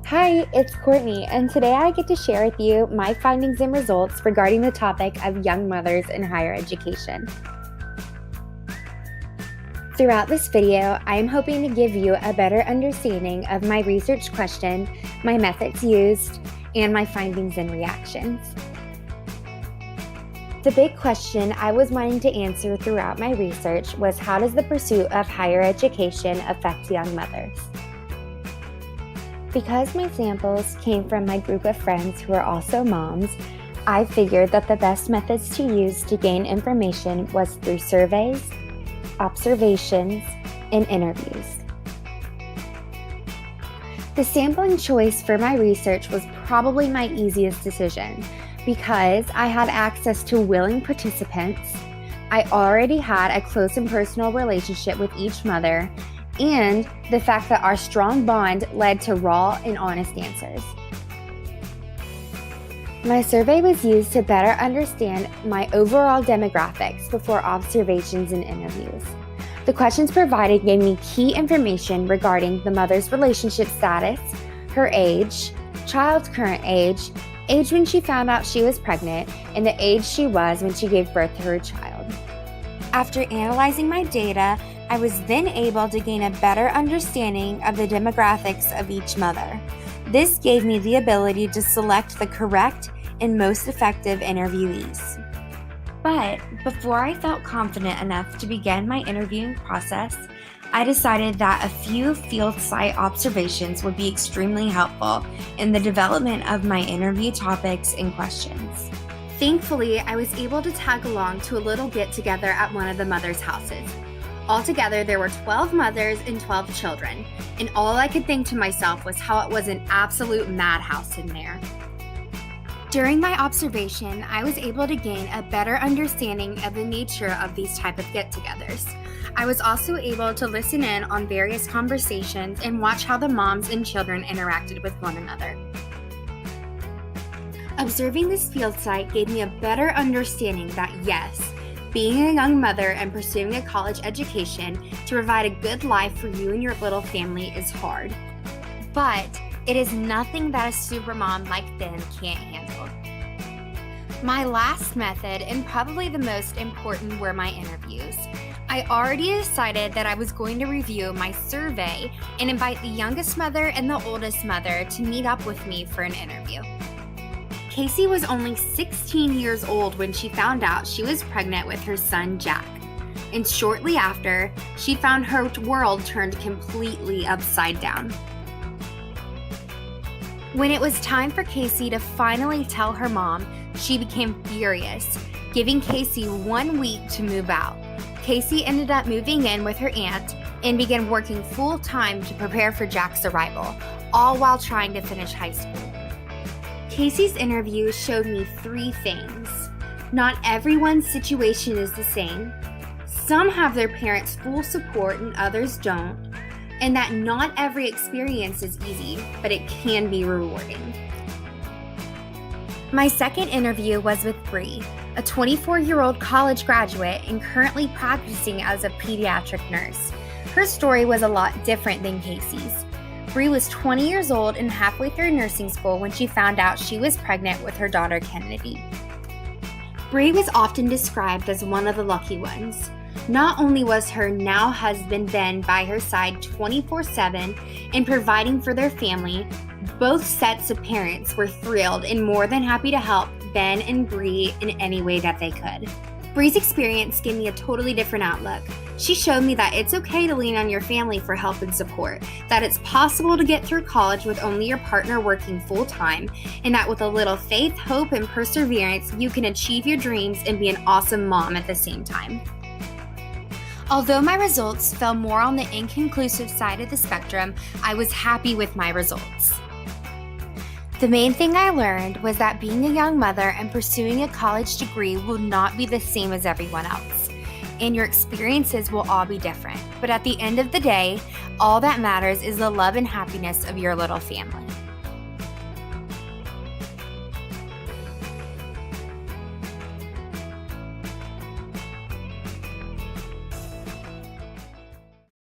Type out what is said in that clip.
Hi, it's Courtney, and today I get to share with you my findings and results regarding the topic of young mothers in higher education. Throughout this video, I am hoping to give you a better understanding of my research question, my methods used, and my findings and reactions. The big question I was wanting to answer throughout my research was, how does the pursuit of higher education affect young mothers? Because my samples came from my group of friends who are also moms, I figured that the best methods to use to gain information was through surveys, observations, and interviews. The sampling choice for my research was probably my easiest decision because I had access to willing participants, I already had a close and personal relationship with each mother, and the fact that our strong bond led to raw and honest answers. My survey was used to better understand my overall demographics before observations and interviews. The questions provided gave me key information regarding the mother's relationship status, her age, child's current age when she found out she was pregnant, and the age she was when she gave birth to her child. After analyzing my data, I was then able to gain a better understanding of the demographics of each mother. This gave me the ability to select the correct and most effective interviewees. But before I felt confident enough to begin my interviewing process, I decided that a few field site observations would be extremely helpful in the development of my interview topics and questions. Thankfully, I was able to tag along to a little get-together at one of the mothers' houses. Altogether, there were 12 mothers and 12 children, and all I could think to myself was how it was an absolute madhouse in there. During my observation, I was able to gain a better understanding of the nature of these type of get-togethers. I was also able to listen in on various conversations and watch how the moms and children interacted with one another. Observing this field site gave me a better understanding that yes, being a young mother and pursuing a college education to provide a good life for you and your little family is hard. But it is nothing that a supermom like them can't handle. My last method, and probably the most important, were my interviews. I already decided that I was going to review my survey and invite the youngest mother and the oldest mother to meet up with me for an interview. Casey was only 16 years old when she found out she was pregnant with her son, Jack. And shortly after, she found her world turned completely upside down. When it was time for Casey to finally tell her mom, she became furious, giving Casey 1 week to move out. Casey ended up moving in with her aunt and began working full-time to prepare for Jack's arrival, all while trying to finish high school. Casey's interview showed me 3 things. Not everyone's situation is the same. Some have their parents' full support and others don't. And that not every experience is easy, but it can be rewarding. My second interview was with Bree, a 24-year-old college graduate and currently practicing as a pediatric nurse. Her story was a lot different than Casey's. Bree was 20 years old and halfway through nursing school when she found out she was pregnant with her daughter Kennedy. Bree was often described as one of the lucky ones. Not only was her now husband Ben by her side 24/7 and providing for their family, both sets of parents were thrilled and more than happy to help Ben and Bree in any way that they could. Bree's experience gave me a totally different outlook. She showed me that it's okay to lean on your family for help and support, that it's possible to get through college with only your partner working full-time, and that with a little faith, hope, and perseverance, you can achieve your dreams and be an awesome mom at the same time. Although my results fell more on the inconclusive side of the spectrum, I was happy with my results. The main thing I learned was that being a young mother and pursuing a college degree will not be the same as everyone else, and your experiences will all be different. But at the end of the day, all that matters is the love and happiness of your little family.